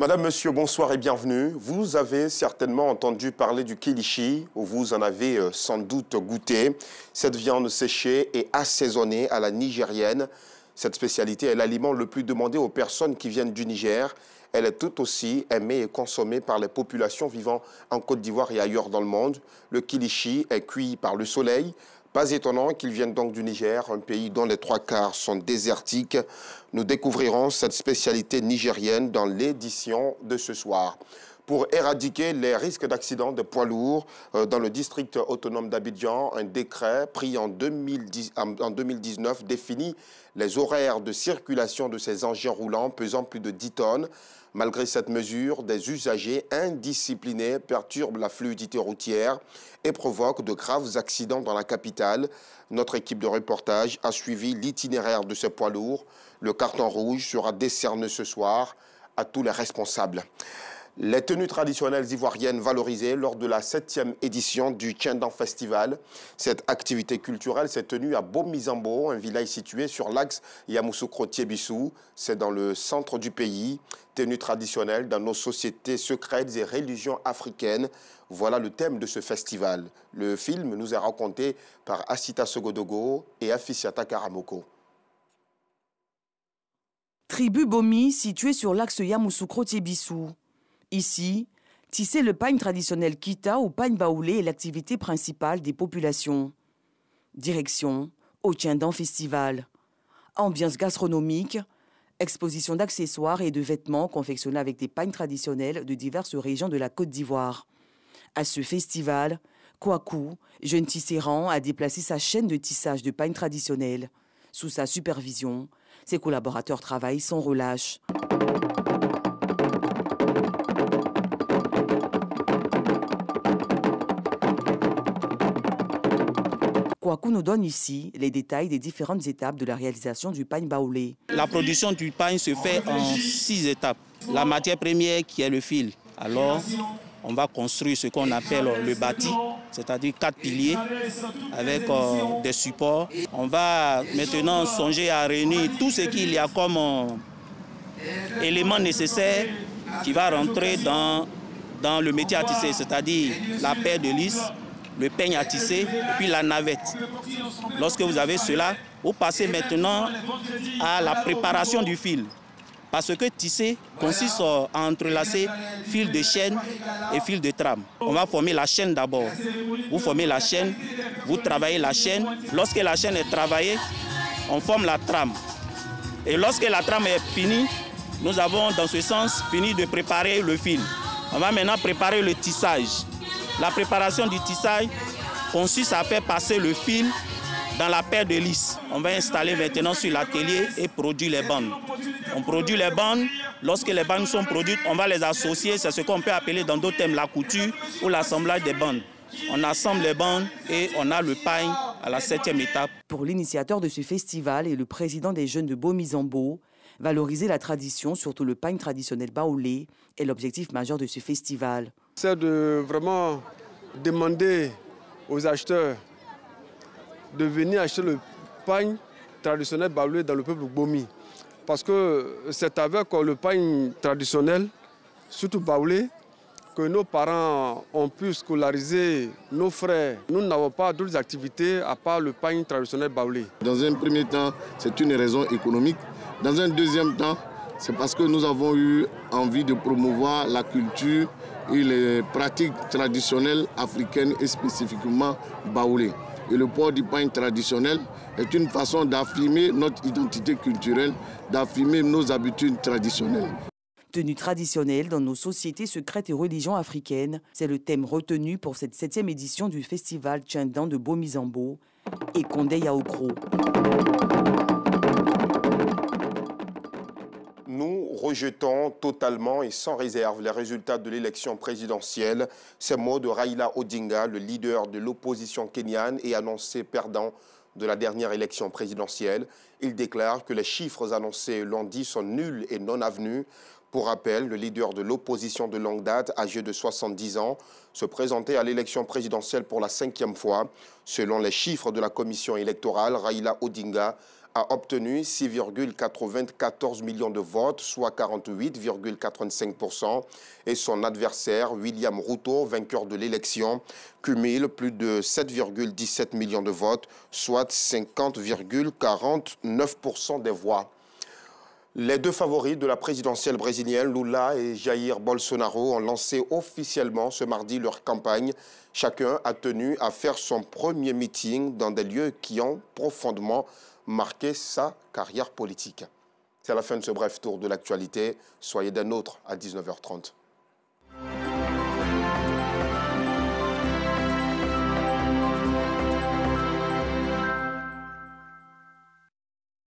Madame, monsieur, bonsoir et bienvenue. Vous avez certainement entendu parler du kilichi, ou vous en avez sans doute goûté. Cette viande séchée et assaisonnée à la nigérienne. Cette spécialité est l'aliment le plus demandé aux personnes qui viennent du Niger. Elle est tout aussi aimée et consommée par les populations vivant en Côte d'Ivoire et ailleurs dans le monde. Le kilichi est cuit par le soleil. Pas étonnant qu'il vienne donc du Niger, un pays dont les 3/4 sont désertiques. Nous découvrirons cette spécialité nigérienne dans l'édition de ce soir. Pour éradiquer les risques d'accidents de poids lourds dans le district autonome d'Abidjan, un décret pris en 2019 définit les horaires de circulation de ces engins roulants pesant plus de 10 tonnes. Malgré cette mesure, des usagers indisciplinés perturbent la fluidité routière et provoquent de graves accidents dans la capitale. Notre équipe de reportage a suivi l'itinéraire de ces poids lourds. Le carton rouge sera décerné ce soir à tous les responsables. Les tenues traditionnelles ivoiriennes valorisées lors de la 7e édition du Tchendan Festival. Cette activité culturelle s'est tenue à Bomizambo, un village situé sur l'axe Yamoussoukro-Tiebissou. C'est dans le centre du pays. Tenues traditionnelles dans nos sociétés secrètes et religions africaines. Voilà le thème de ce festival. Le film nous est raconté par Asita Sogodogo et Afisiata Karamoko. Tribu Bomi, située sur l'axe Yamoussoukro-Tiebissou. Ici, tisser le pagne traditionnel kita ou pagne baoulé est l'activité principale des populations. Direction au Tchendan Festival. Ambiance gastronomique, exposition d'accessoires et de vêtements confectionnés avec des pagnes traditionnelles de diverses régions de la Côte d'Ivoire. À ce festival, Kouakou, jeune tisserand, a déplacé sa chaîne de tissage de pagnes traditionnelles. Sous sa supervision, ses collaborateurs travaillent sans relâche. Kouakou nous donne ici les détails des différentes étapes de la réalisation du pagne baoulé. La production du pagne se fait en 6 étapes. La matière première qui est le fil. Alors, on va construire ce qu'on appelle le bâti, c'est-à-dire 4 piliers avec des supports. On va maintenant songer à réunir tout ce qu'il y a comme éléments nécessaires qui va rentrer dans le métier à tisser, c'est-à-dire la paire de lisse, le peigne à tisser et puis la navette. Lorsque vous avez cela, vous passez maintenant à la préparation du fil. Parce que tisser consiste à entrelacer fil de chaîne et fil de trame. On va former la chaîne d'abord. Vous formez la chaîne, vous travaillez la chaîne. Lorsque la chaîne est travaillée, on forme la trame. Et lorsque la trame est finie, nous avons dans ce sens fini de préparer le fil. On va maintenant préparer le tissage. La préparation du tissage consiste à faire passer le fil dans la paire de lisse. On va installer maintenant sur l'atelier et produire les bandes. On produit les bandes. Lorsque les bandes sont produites, on va les associer. C'est ce qu'on peut appeler dans d'autres termes la couture ou l'assemblage des bandes. On assemble les bandes et on a le pagne à la 7e étape. Pour l'initiateur de ce festival et le président des jeunes de Bomizambo, valoriser la tradition, surtout le pagne traditionnel baoulé, est l'objectif majeur de ce festival. C'est de vraiment demander aux acheteurs de venir acheter le pagne traditionnel baoulé dans le peuple Bomi. Parce que c'est avec le pagne traditionnel, surtout baoulé, que nos parents ont pu scolariser nos frères. Nous n'avons pas d'autres activités à part le pagne traditionnel baoulé. Dans un premier temps, c'est une raison économique. Dans un deuxième temps, c'est parce que nous avons eu envie de promouvoir la culture et les pratiques traditionnelles africaines et spécifiquement baoulé. Et le port du pagne traditionnel est une façon d'affirmer notre identité culturelle, d'affirmer nos habitudes traditionnelles. Tenue traditionnelle dans nos sociétés secrètes et religions africaines, c'est le thème retenu pour cette 7e édition du festival Tchendan de Bomizambo et Condé Yaokro. Nous rejetons totalement et sans réserve les résultats de l'élection présidentielle. Ces mots de Raila Odinga, le leader de l'opposition kenyane et annoncé perdant de la dernière élection présidentielle. Il déclare que les chiffres annoncés lundi sont nuls et non avenus. Pour rappel, le leader de l'opposition de longue date, âgé de 70 ans, se présentait à l'élection présidentielle pour la 5e fois. Selon les chiffres de la commission électorale, Raila Odinga a obtenu 6,94 millions de votes, soit 48,85%. Et son adversaire, William Ruto, vainqueur de l'élection, cumule plus de 7,17 millions de votes, soit 50,49% des voix. Les deux favoris de la présidentielle brésilienne, Lula et Jair Bolsonaro, ont lancé officiellement ce mardi leur campagne. Chacun a tenu à faire son premier meeting dans des lieux qui ont profondément marqué sa carrière politique. C'est la fin de ce bref tour de l'actualité. Soyez des nôtres à 19h30.